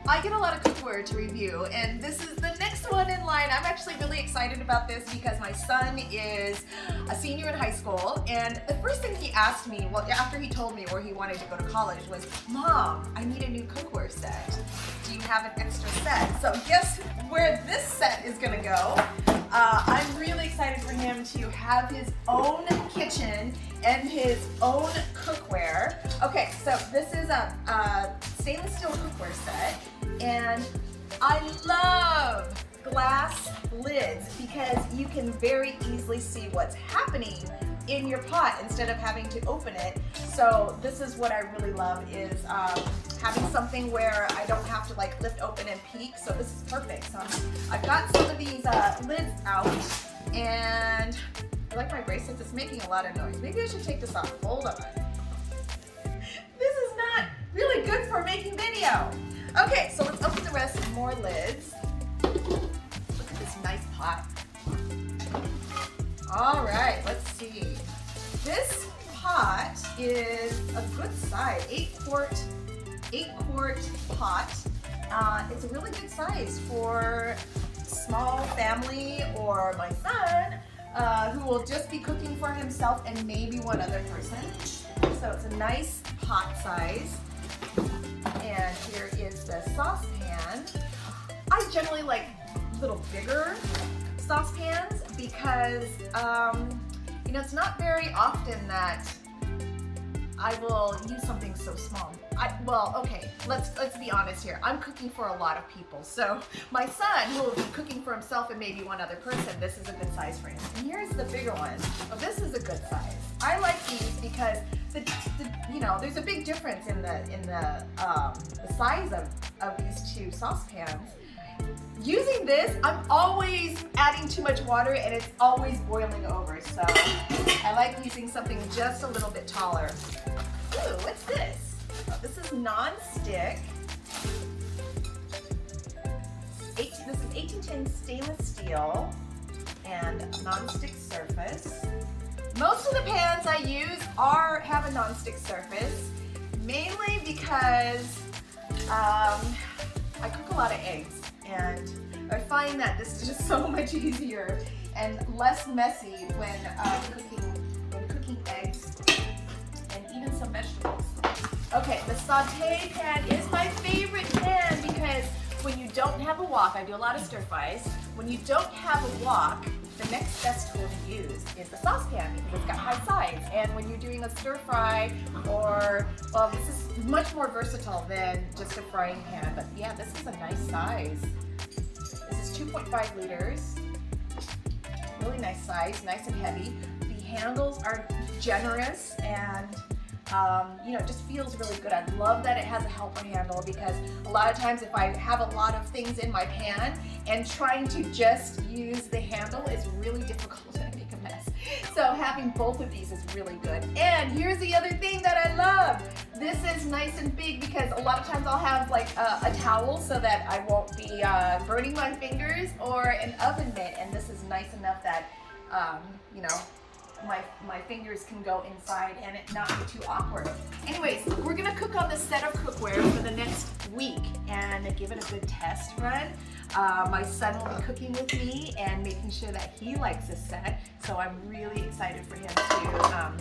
I get a lot of cookware to review, and this is the next one in line. I'm actually really excited about this because my son is a senior in high school, and the first thing he asked me, well, after he told me where he wanted to go to college, was, Mom, I need a new cookware set. Do you have an extra set? So guess where this set is gonna go? I'm really excited for him to have his own kitchen and his own cookware. Okay, so this is a stainless steel cookware set, and I love glass lids because you can very easily see what's happening in your pot instead of having to open it. So this is what I really love, is having something where I don't have to like lift open and peek. So this is perfect. So I've got some of these lids out, and I like my bracelets. It's making a lot of noise. Maybe I should take this off. Hold on. This is not really good for making video. Okay, so let's open the rest of more lids. Look at this nice pot. All right, let's see. This pot is a good size, 8-quart pot. It's a really good size for small family or my son, who will just be cooking for himself and maybe one other person. So it's a nice pot size. And here is the saucepan. I generally like little bigger saucepans because you know, it's not very often that I will use something so small. Well, okay, let's be honest here. I'm cooking for a lot of people. So my son, who will be cooking for himself and maybe one other person, this is a good size for him. And here's the bigger one. Oh, this is a good size. I like these because you know, there's a big difference in the size of these two saucepans. Using this, I'm always adding too much water and it's always boiling over. So I like using something just a little bit taller. Ooh, what's this? Oh, this is non-stick. This is 1810 stainless steel and non-stick surface. Most of the pans I use have a non-stick surface, mainly because I cook a lot of eggs, and I find that this is just so much easier and less messy when cooking eggs and even some vegetables. Okay, the saute pan is my favorite pan because when you don't have a wok, I do a lot of stir fries. When you don't have a wok, the next best tool to use is the saucepan because it's got high sides. And when you're doing a stir fry, or, well, this is much more versatile than just a frying pan. But yeah, this is a nice size. This is 2.5 liters. Really nice size, nice and heavy. The handles are generous and you know, it just feels really good. I love that it has a helper handle because a lot of times if I have a lot of things in my pan and trying to just use the handle is really difficult and make a mess. So having both of these is really good. And here's the other thing that I love. This is nice and big because a lot of times I'll have like a towel so that I won't be burning my fingers, or an oven mitt, and this is nice enough that you know, my fingers can go inside and it not be too awkward. Anyways, we're gonna cook on this set of cookware for the next week and give it a good test run. My son will be cooking with me and making sure that he likes this set, so I'm really excited for him to